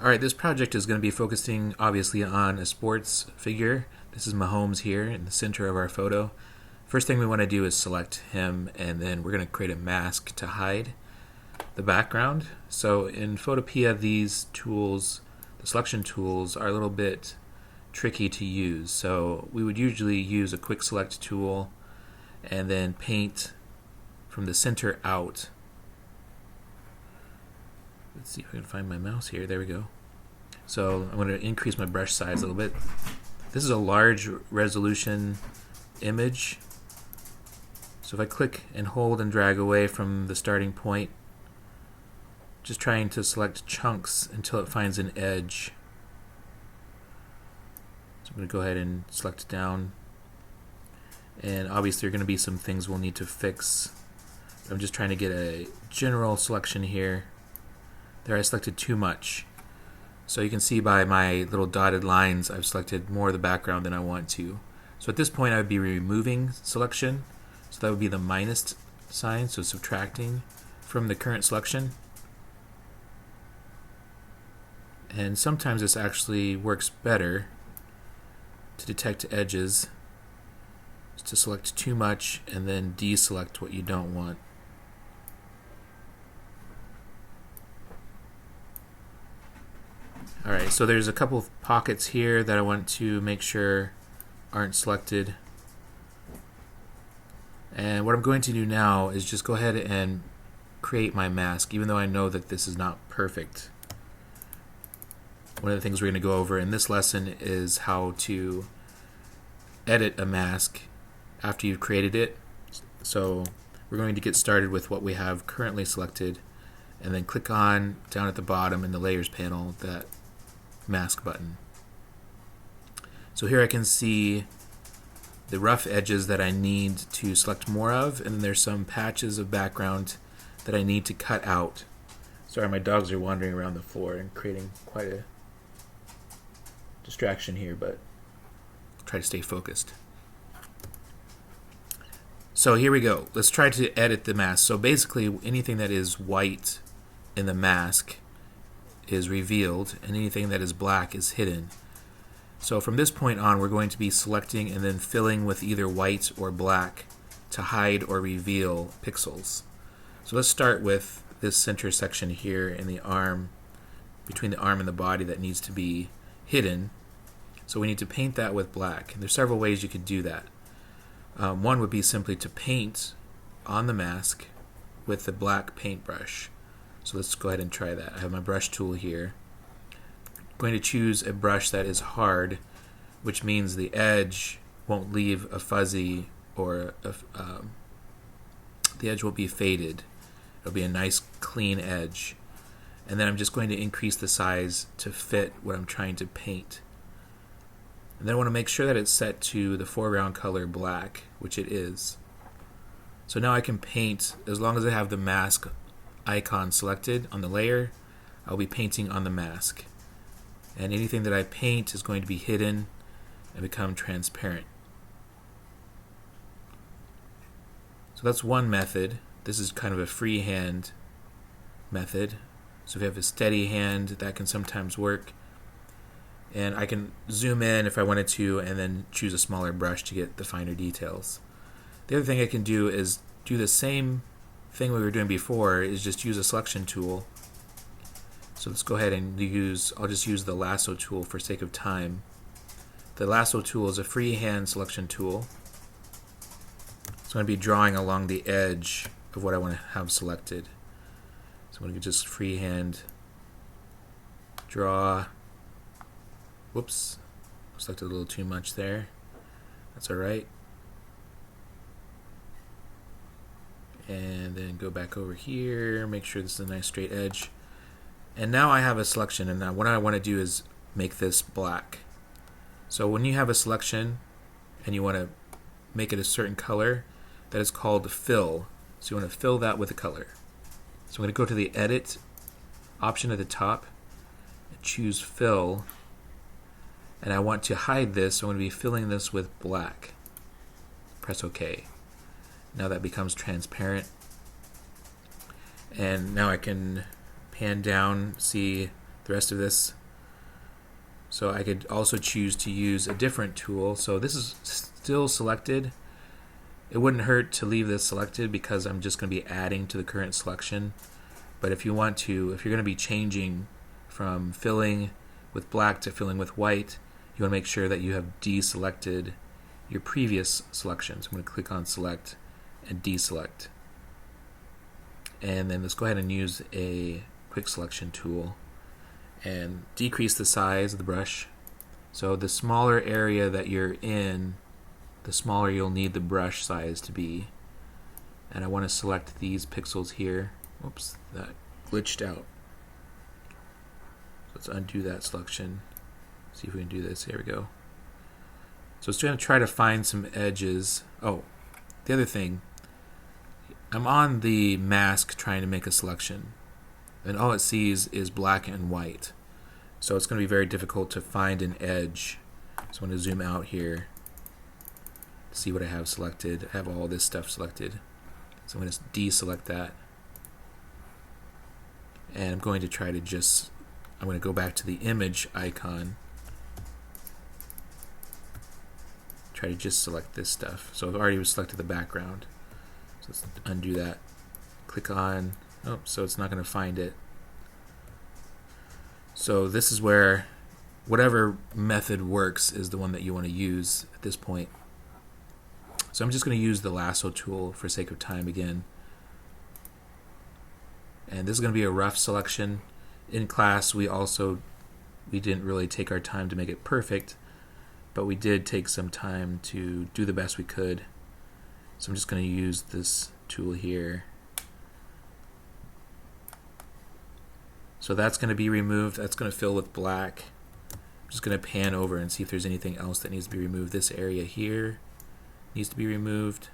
Alright, this project is going to be focusing obviously on a sports figure. This is Mahomes here in the center of our photo. First thing we want to do is select him, and then we're going to create a mask to hide the background. So in Photopea, these tools, the selection tools, are a little bit tricky to use. So we would usually use a quick select tool and then paint from the center out. Let's see if I can find my mouse here. There we go. So I'm going to increase my brush size a little bit. This is a large resolution image. So if I click and hold and drag away from the starting point, just trying to select chunks until it finds an edge. So I'm going to go ahead and select it down. And obviously there are going to be some things we'll need to fix. I'm just trying to get a general selection here. There I selected too much. So you can see by my little dotted lines I've selected more of the background than I want to. So at this point I would be removing selection. So that would be the minus sign, so subtracting from the current selection. And sometimes this actually works better to detect edges, to select too much and then deselect what you don't want. Alright, so there's a couple of pockets here that I want to make sure aren't selected. And what I'm going to do now is just go ahead and create my mask, even though I know that this is not perfect. One of the things we're going to go over in this lesson is how to edit a mask after you've created it. So we're going to get started with what we have currently selected, and then click on down at the bottom in the layers panel that mask button. So here I can see the rough edges that I need to select more of, and then there's some patches of background that I need to cut out. Sorry, my dogs are wandering around the floor and creating quite a distraction here, but I'll try to stay focused. So here we go. Let's try to edit the mask. So basically anything that is white in the mask is revealed, and anything that is black is hidden. So from this point on, we're going to be selecting and then filling with either white or black to hide or reveal pixels. So let's start with this center section here in the arm, between the arm and the body, that needs to be hidden. So we need to paint that with black. And there's several ways you could do that. One would be simply to paint on the mask with the black paintbrush. So let's go ahead and try that. I have my brush tool here. I'm going to choose a brush that is hard, which means the edge won't leave a fuzzy, or the edge will be faded. It'll be a nice clean edge. And then I'm just going to increase the size to fit what I'm trying to paint. And then I want to make sure that it's set to the foreground color black, which it is. So now I can paint, as long as I have the mask icon selected on the layer, I'll be painting on the mask. And anything that I paint is going to be hidden and become transparent. So that's one method. This is kind of a freehand method. So if you have a steady hand, that can sometimes work. And I can zoom in if I wanted to, and then choose a smaller brush to get the finer details. The other thing I can do is do the same thing we were doing before, is just use a selection tool. So let's go ahead and I'll just use the lasso tool for sake of time. The lasso tool is a freehand selection tool. So I'm going to be drawing along the edge of what I want to have selected. So I'm going to just freehand draw. Whoops, selected a little too much there. That's alright. And then go back over here, make sure this is a nice straight edge. And now I have a selection, and now what I want to do is make this black. So when you have a selection and you want to make it a certain color, that is called fill. So you want to fill that with a color. So I'm going to go to the edit option at the top and choose fill, and I want to hide this, so I'm going to be filling this with black. Press OK. Now that becomes transparent. And now I can pan down, see the rest of this. So I could also choose to use a different tool. So this is still selected. It wouldn't hurt to leave this selected because I'm just going to be adding to the current selection. But if you want to, if you're going to be changing from filling with black to filling with white, you want to make sure that you have deselected your previous selection. So I'm going to click on select and deselect. And then let's go ahead and use a quick selection tool and decrease the size of the brush. So the smaller area that you're in, the smaller you'll need the brush size to be. And I want to select these pixels here. Oops, that glitched out. Let's undo that selection. See if we can do this. Here we go. So it's going to try to find some edges. Oh, the other thing, I'm on the mask trying to make a selection, and all it sees is black and white. So it's going to be very difficult to find an edge. So I'm going to zoom out here to see what I have selected. I have all this stuff selected. So I'm going to deselect that. And I'm going to try to just, I'm going to go back to the image icon. Try to just select this stuff. So I've already selected the background. So let's undo that. Click on, oh, so it's not going to find it. So this is where whatever method works is the one that you want to use at this point. So I'm just going to use the lasso tool for sake of time again. And this is going to be a rough selection. In class we didn't really take our time to make it perfect, but we did take some time to do the best we could. So I'm just going to use this tool here. So that's going to be removed. That's going to fill with black. I'm just going to pan over and see if there's anything else that needs to be removed. This area here needs to be removed.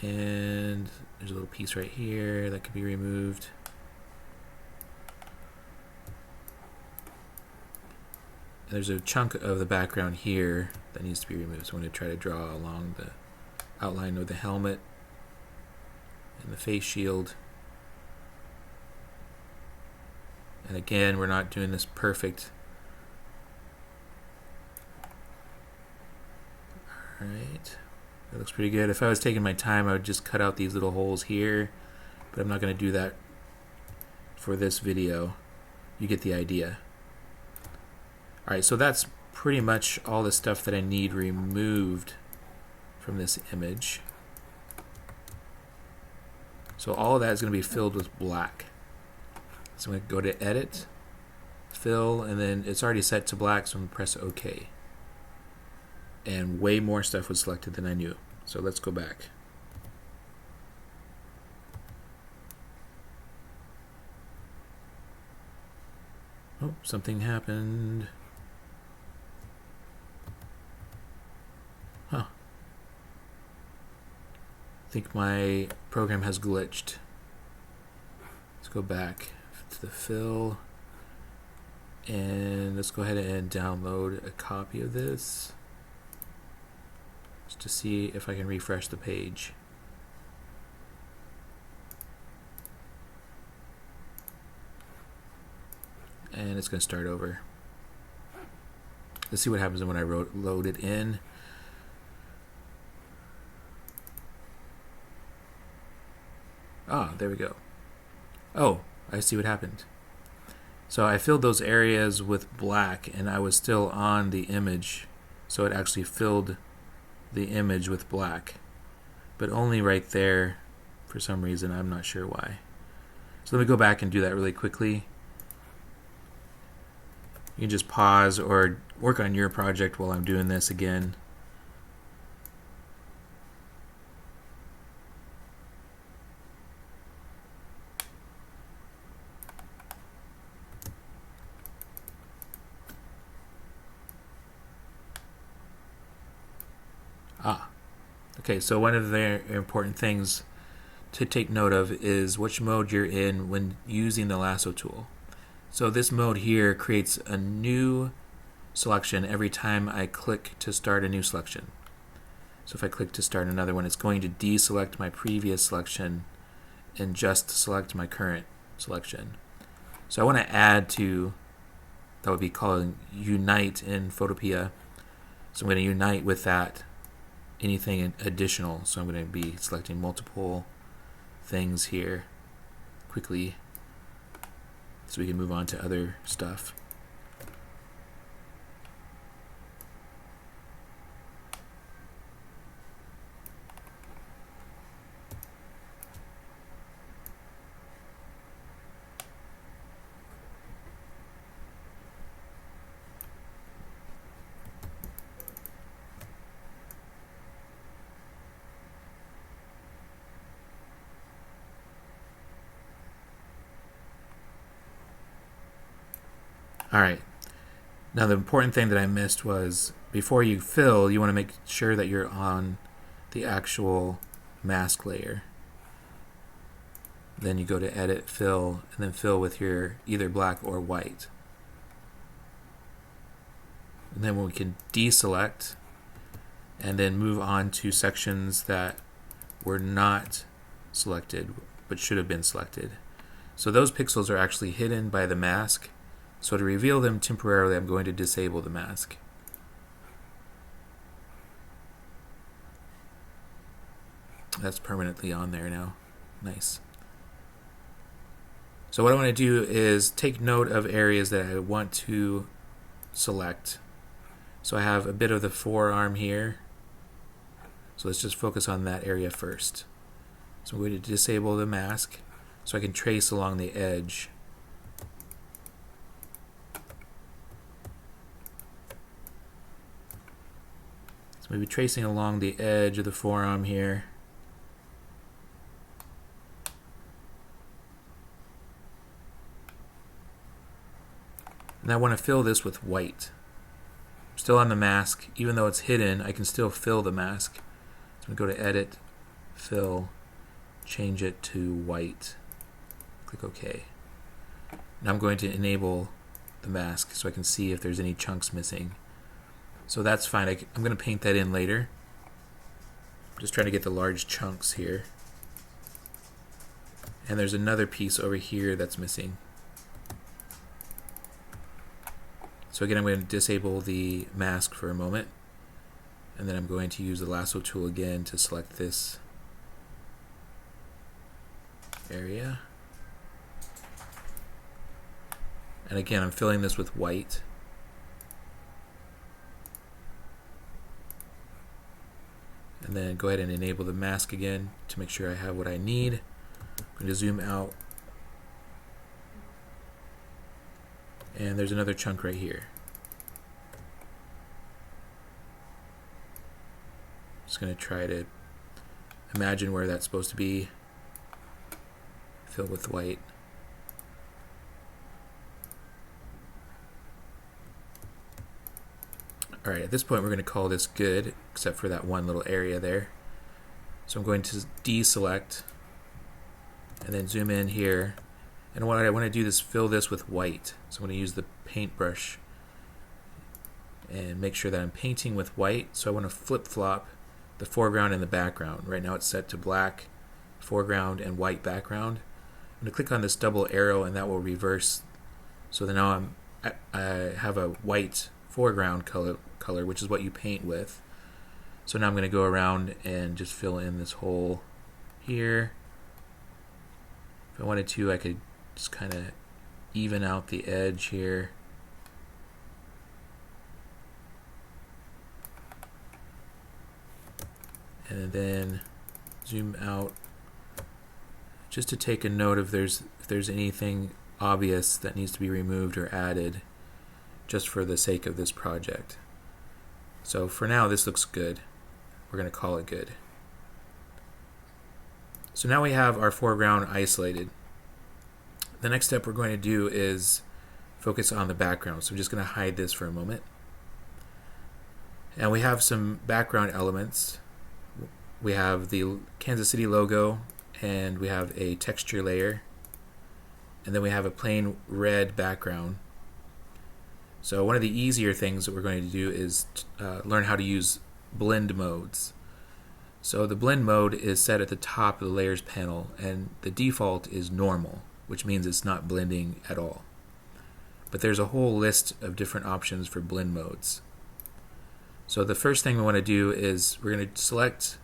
And there's a little piece right here that could be removed. And there's a chunk of the background here that needs to be removed. So I'm going to try to draw along the outline of the helmet and the face shield. And again, we're not doing this perfect. Alright, that looks pretty good. If I was taking my time, I would just cut out these little holes here, but I'm not going to do that for this video. You get the idea. Alright, so that's pretty much all the stuff that I need removed from this image. So all of that is going to be filled with black. So I'm going to go to Edit, Fill, and then it's already set to black, so I'm going to press OK. And way more stuff was selected than I knew. So let's go back. Oh, something happened. Huh. I think my program has glitched. Let's go back to the fill. And let's go ahead and download a copy of this, just to see if I can refresh the page. And it's going to start over. Let's see what happens when I load it in. Ah, there we go. Oh, I see what happened. So I filled those areas with black and I was still on the image, so it actually filled the image with black, but only right there for some reason. I'm not sure why. So let me go back and do that really quickly. You can just pause or work on your project while I'm doing this again. Okay, so one of the important things to take note of is which mode you're in when using the lasso tool. So this mode here creates a new selection every time I click to start a new selection. So if I click to start another one, it's going to deselect my previous selection and just select my current selection. So I want to add to, that would be called unite in Photopea. So I'm going to unite with that anything additional. So I'm going to be selecting multiple things here quickly so we can move on to other stuff. Alright, now the important thing that I missed was before you fill, you want to make sure that you're on the actual mask layer. Then you go to edit, fill, and then fill with your either black or white. And then we can deselect and then move on to sections that were not selected but should have been selected. So those pixels are actually hidden by the mask. So to reveal them temporarily, I'm going to disable the mask. That's permanently on there now. Nice. So what I want to do is take note of areas that I want to select. So I have a bit of the forearm here. So let's just focus on that area first. So I'm going to disable the mask so I can trace along the edge. Maybe tracing along the edge of the forearm here. And I want to fill this with white. I'm still on the mask. Even though it's hidden, I can still fill the mask. So I'm going to go to Edit, Fill, change it to white. Click OK. Now I'm going to enable the mask so I can see if there's any chunks missing. So that's fine. I'm going to paint that in later. I'm just trying to get the large chunks here. And there's another piece over here that's missing. So again, I'm going to disable the mask for a moment. And then I'm going to use the lasso tool again to select this area. And again, I'm filling this with white. And then go ahead and enable the mask again to make sure I have what I need. I'm going to zoom out. And there's another chunk right here. Just going to try to imagine where that's supposed to be. Fill with white. Alright, at this point we're going to call this good, except for that one little area there. So I'm going to deselect and then zoom in here. And what I want to do is fill this with white. So I'm going to use the paintbrush and make sure that I'm painting with white. So I want to flip-flop the foreground and the background. Right now it's set to black foreground and white background. I'm going to click on this double arrow and that will reverse. So then now I have a white foreground color, which is what you paint with. So now I'm going to go around and just fill in this hole here. If I wanted to, I could just kind of even out the edge here. And then zoom out just to take a note if there's anything obvious that needs to be removed or added, just for the sake of this project. So for now, this looks good. We're going to call it good. So now we have our foreground isolated. The next step we're going to do is focus on the background. So I'm just going to hide this for a moment. And we have some background elements. We have the Kansas City logo, and we have a texture layer, and then we have a plain red background. So one of the easier things that we're going to do is learn how to use blend modes. So the blend mode is set at the top of the layers panel, and the default is normal, which means it's not blending at all. But there's a whole list of different options for blend modes. So the first thing we want to do is we're going to select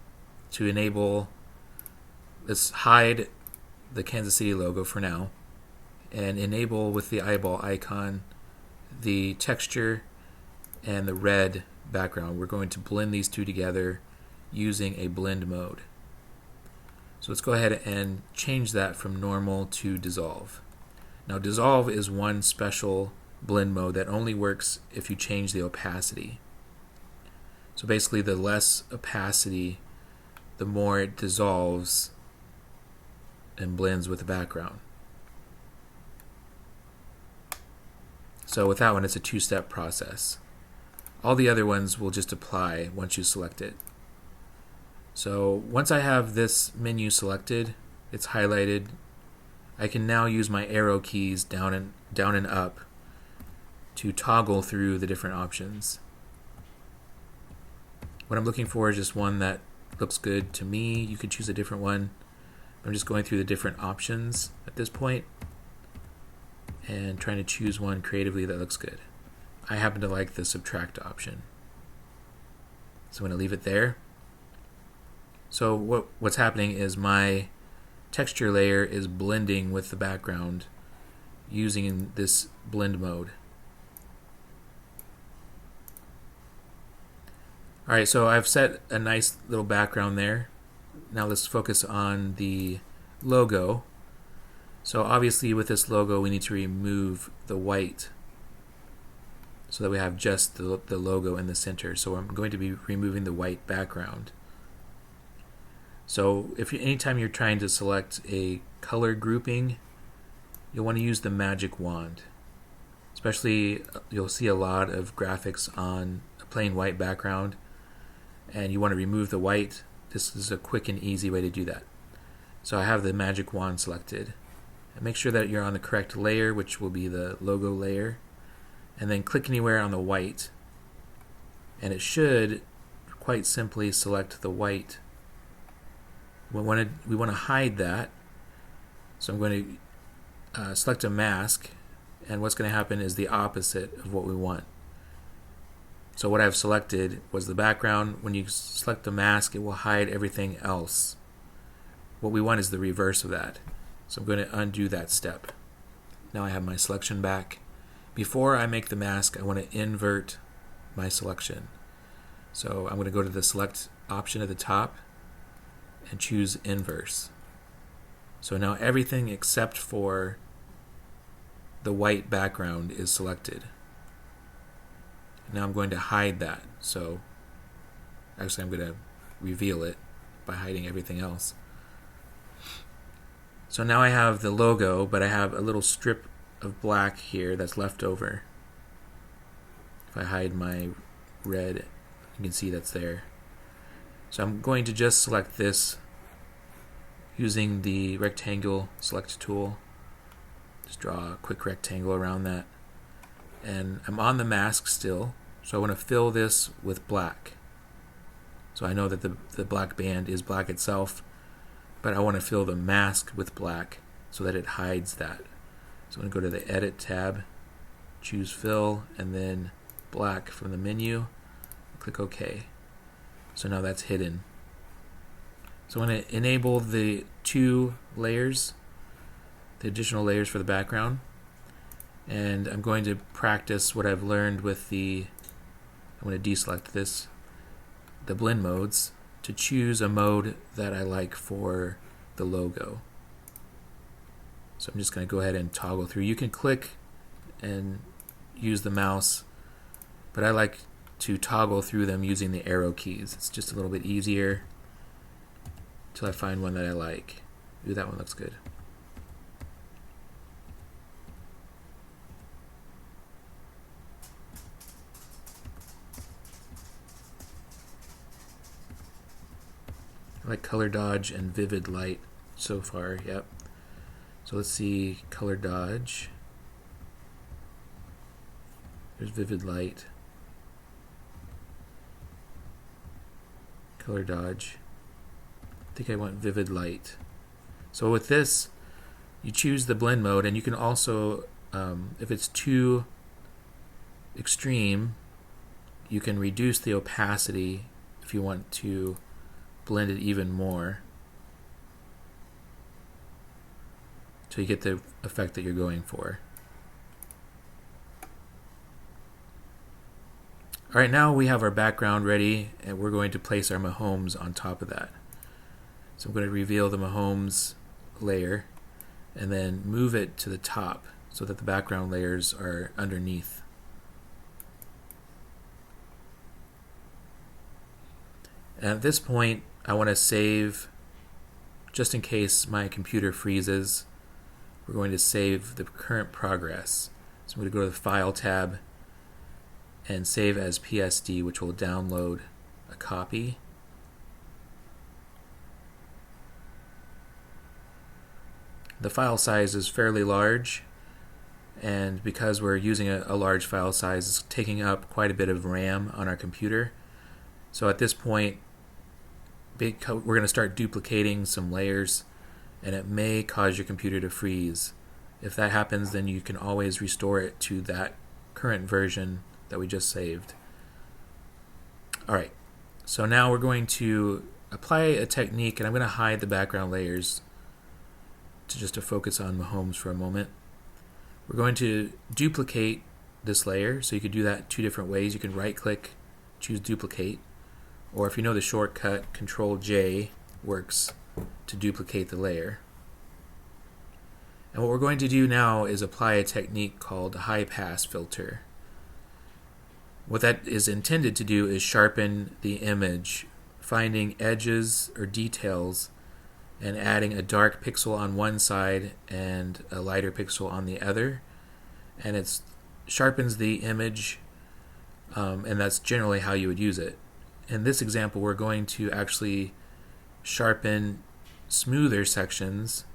to enable, let's hide the Kansas City logo for now, and enable with the eyeball icon the texture and the red background. We're going to blend these two together using a blend mode. So let's go ahead and change that from normal to dissolve. Now dissolve is one special blend mode that only works if you change the opacity. So basically the less opacity, the more it dissolves and blends with the background. So with that one, it's a two-step process. All the other ones will just apply once you select it. So once I have this menu selected, it's highlighted, I can now use my arrow keys down and up to toggle through the different options. What I'm looking for is just one that looks good to me. You could choose a different one. I'm just going through the different options at this point and trying to choose one creatively that looks good. I happen to like the subtract option, so I'm going to leave it there. So what's happening is my texture layer is blending with the background using this blend mode. Alright, so I've set a nice little background there. Now let's focus on the logo. So obviously with this logo we need to remove the white so that we have just the logo in the center. So I'm going to be removing the white background. So anytime you're trying to select a color grouping, you'll want to use the magic wand. Especially you'll see a lot of graphics on a plain white background and you want to remove the white. This is a quick and easy way to do that. So I have the magic wand selected. And make sure that you're on the correct layer, which will be the logo layer, and then click anywhere on the white, and it should quite simply select the white. We want to hide that, so I'm going to select a mask, and what's going to happen is the opposite of what we want. So what I've selected was the background. When you select the mask, it will hide everything else. What we want is the reverse of that. So I'm going to undo that step. Now I have my selection back. Before I make the mask, I want to invert my selection. So I'm going to go to the select option at the top and choose inverse. So now everything except for the white background is selected. Now I'm going to hide that. So actually I'm going to reveal it by hiding everything else. So now I have the logo, but I have a little strip of black here that's left over. If I hide my red, you can see that's there. So I'm going to just select this using the rectangle select tool. Just draw a quick rectangle around that. And I'm on the mask still, so I want to fill this with black. So I know that the black band is black itself, but I want to fill the mask with black so that it hides that. So I'm going to go to the Edit tab, choose Fill, and then Black from the menu. Click OK. So now that's hidden. So I'm going to enable the two layers, the additional layers for the background, and I'm going to practice what I've learned with I'm going to deselect this, the blend modes, to choose a mode that I like for the logo. So I'm just going to go ahead and toggle through. You can click and use the mouse, but I like to toggle through them using the arrow keys. It's just a little bit easier until I find one that I like. Ooh, that one looks good. I like color dodge and vivid light so far, yep. So let's see, color dodge. There's vivid light. Color dodge. think I want vivid light. So with this, you choose the blend mode, and you can also, if it's too extreme, you can reduce the opacity if you want to blend it even more, so you get the effect that you're going for. Alright, now we have our background ready, and we're going to place our Mahomes on top of that. So I'm going to reveal the Mahomes layer and then move it to the top so that the background layers are underneath. And at this point, I want to save, just in case my computer freezes, we're going to save the current progress. So I'm going to go to the File tab and save as PSD, which will download a copy. The file size is fairly large, and because we're using a large file size, it's taking up quite a bit of RAM on our computer. So at this point, we're going to start duplicating some layers, and it may cause your computer to freeze. If that happens, then you can always restore it to that current version that we just saved. Alright, so now we're going to apply a technique, and I'm going to hide the background layers to focus on Mahomes for a moment. We're going to duplicate this layer, so you could do that two different ways. You can right click, choose duplicate, or if you know the shortcut, Control J works to duplicate the layer. And what we're going to do now is apply a technique called a high pass filter. What that is intended to do is sharpen the image, finding edges or details and adding a dark pixel on one side and a lighter pixel on the other, and it sharpens the image, and that's generally how you would use it. In this example, we're going to actually sharpen smoother sections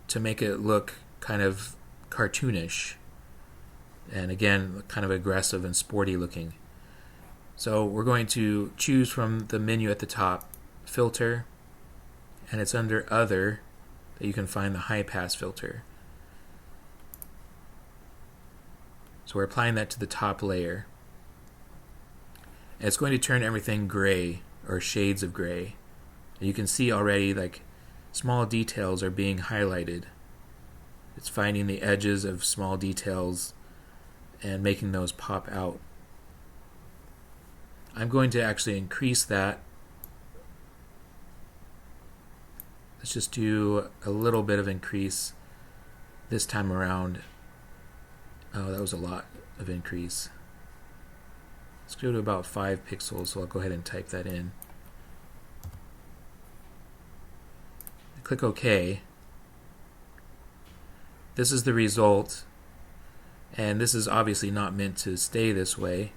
to make it look kind of cartoonish, and again, kind of aggressive and sporty looking. So we're going to choose from the menu at the top, Filter, and it's under Other that you can find the high pass filter. So we're applying that to the top layer. And it's going to turn everything gray, or shades of gray. And you can see already, like, small details are being highlighted. It's finding the edges of small details and making those pop out. I'm going to actually increase that. Let's just do a little bit of increase this time around. Oh, that was a lot of increase. Let's go to about 5 pixels, so I'll go ahead and type that in. Click OK. This is the result, and this is obviously not meant to stay this way.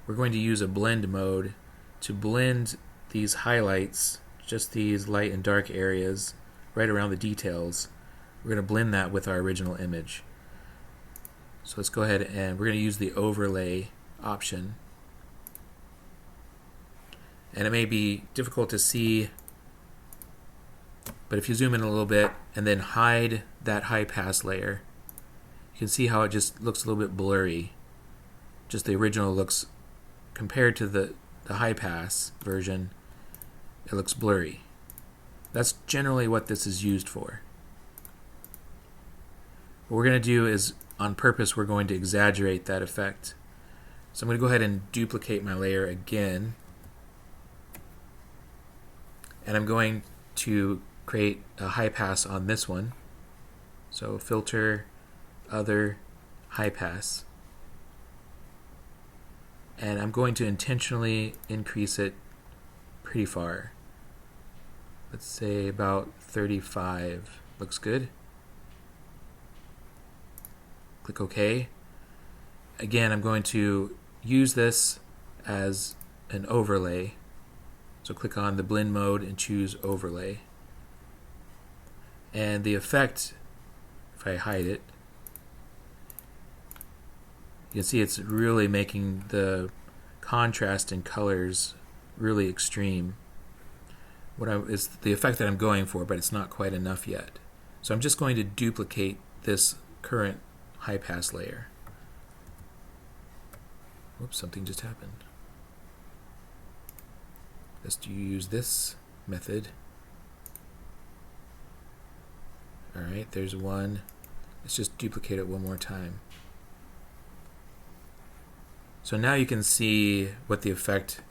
We're going to use a blend mode to blend these highlights, just these light and dark areas right around the details. We're going to blend that with our original image. So let's go ahead, and we're going to use the overlay option. And it may be difficult to see, but if you zoom in a little bit and then hide that high pass layer, you can see how it just looks a little bit blurry. Just the original looks, compared to the high pass version, it looks blurry. That's generally what this is used for. What we're going to do is, on purpose, we're going to exaggerate that effect. So I'm going to go ahead and duplicate my layer again, and I'm going to create a high pass on this one. So Filter, Other, High Pass. And I'm going to intentionally increase it pretty far. Let's say about 35. Looks good. Click OK. Again, I'm going to use this as an overlay. So click on the blend mode and choose overlay. And the effect, if I hide it, you can see it's really making the contrast in colors really extreme. is the effect that I'm going for, but it's not quite enough yet. So I'm just going to duplicate this current high pass layer. Whoops, something just happened. Let's use this method. Alright, there's one. Let's just duplicate it one more time. So now you can see what the effect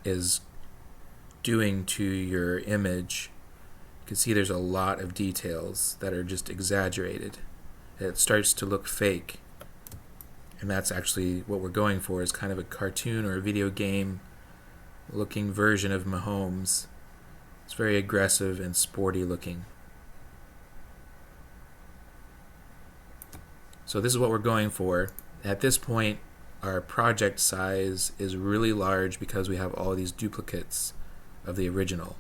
is doing to your image. You can see there's a lot of details that are just exaggerated. It starts to look fake. And that's actually what we're going for, is kind of a cartoon or a video game looking version of Mahomes. It's very aggressive and sporty looking. So this is what we're going for. At this point, our project size is really large because we have all these duplicates of the original.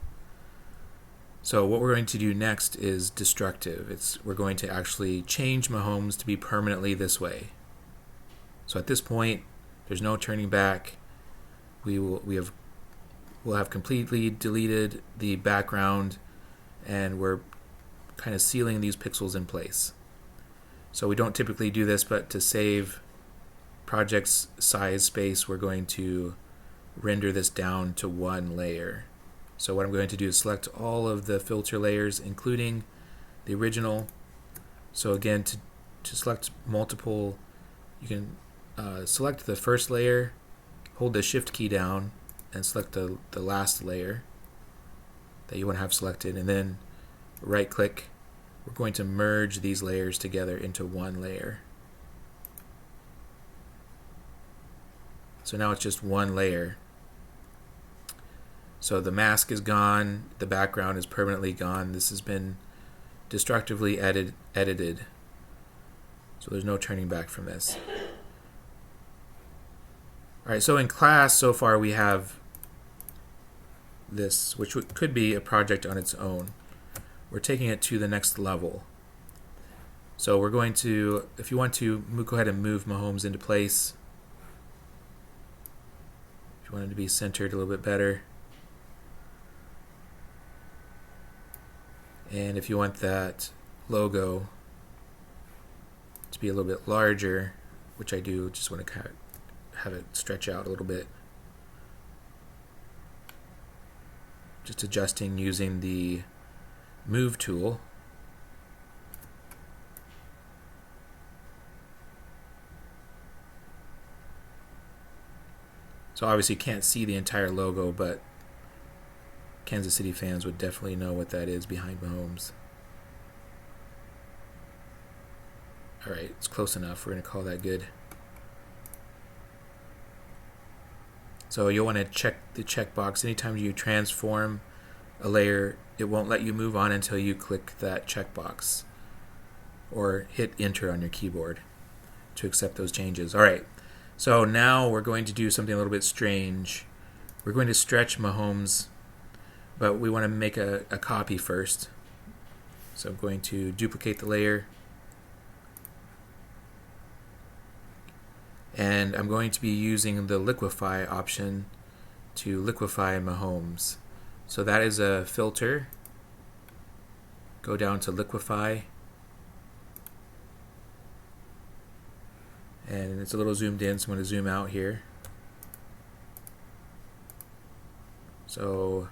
So what we're going to do next is destructive. We're going to actually change Mahomes to be permanently this way. So at this point, there's no turning back. We'll have completely deleted the background, and we're kind of sealing these pixels in place. So we don't typically do this, but to save project's size space, we're going to render this down to one layer. So what I'm going to do is select all of the filter layers, including the original. So again, to select multiple, you can select the first layer, hold the shift key down, and select the last layer that you want to have selected, and then right click. We're going to merge these layers together into one layer. So now it's just one layer. So the mask is gone, the background is permanently gone. This has been destructively edited. So there's no turning back from this. Alright, so in class so far we have this, which could be a project on its own. We're taking it to the next level. So we're going to, if you want to, go ahead and move Mahomes into place. If you want it to be centered a little bit better. And if you want that logo to be a little bit larger, which I do, just want to kind of have it stretch out a little bit. Just adjusting using the Move tool. So obviously you can't see the entire logo, but Kansas City fans would definitely know what that is behind Mahomes. Alright, it's close enough. We're going to call that good. So you'll want to check the checkbox. Anytime you transform a layer, it won't let you move on until you click that checkbox or hit enter on your keyboard to accept those changes. Alright, so now we're going to do something a little bit strange. We're going to stretch Mahomes, but we want to make a copy first. So I'm going to duplicate the layer, and I'm going to be using the liquefy option to liquefy Mahomes. So that is a filter. Go down to liquefy, and it's a little zoomed in, so I'm going to zoom out here. So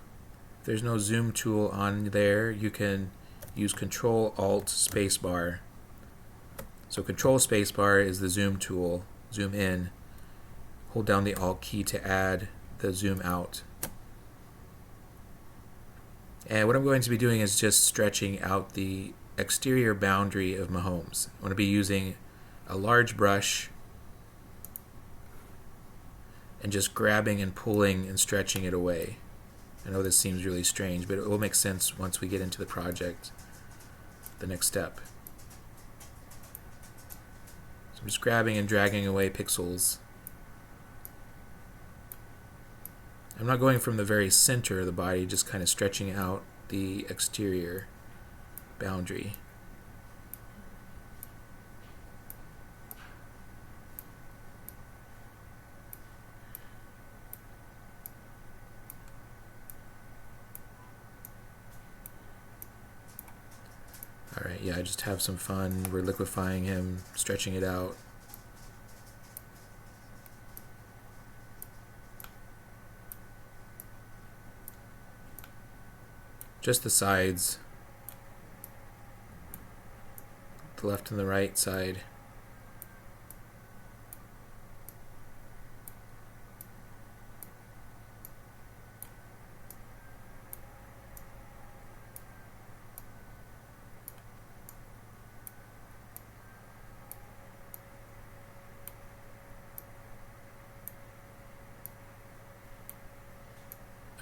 if there's no zoom tool on there, you can use Control Alt Spacebar. So Control Spacebar is the zoom tool. Zoom in. Hold down the Alt key to add the zoom out. And what I'm going to be doing is just stretching out the exterior boundary of Mahomes. I'm going to be using a large brush and just grabbing and pulling and stretching it away. I know this seems really strange, but it will make sense once we get into the project, the next step. So I'm just grabbing and dragging away pixels. I'm not going from the very center of the body, just kind of stretching out the exterior boundary. Alright, yeah, just have some fun. We're liquefying him, stretching it out. Just the sides. The left and the right side.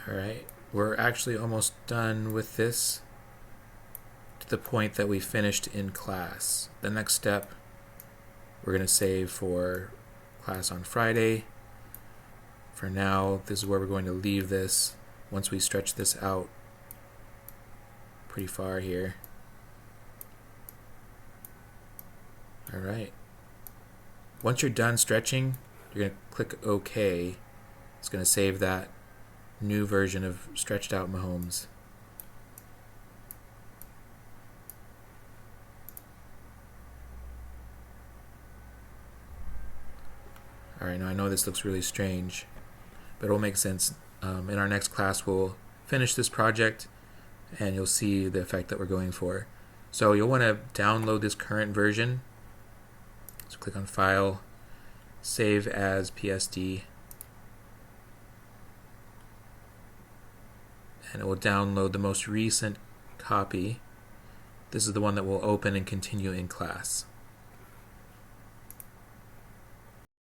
Alright, we're actually almost done with this to the point that we finished in class. The next step we're going to save for class on Friday. For now, this is where we're going to leave this once we stretch this out pretty far here. Alright. Once you're done stretching, you're going to click OK. It's going to save that new version of stretched out Mahomes. Alright, now I know this looks really strange, but it'll make sense. In our next class, we'll finish this project and you'll see the effect that we're going for. So you'll want to download this current version. So click on File, Save as PSD, and it will download the most recent copy. This is the one that will open and continue in class.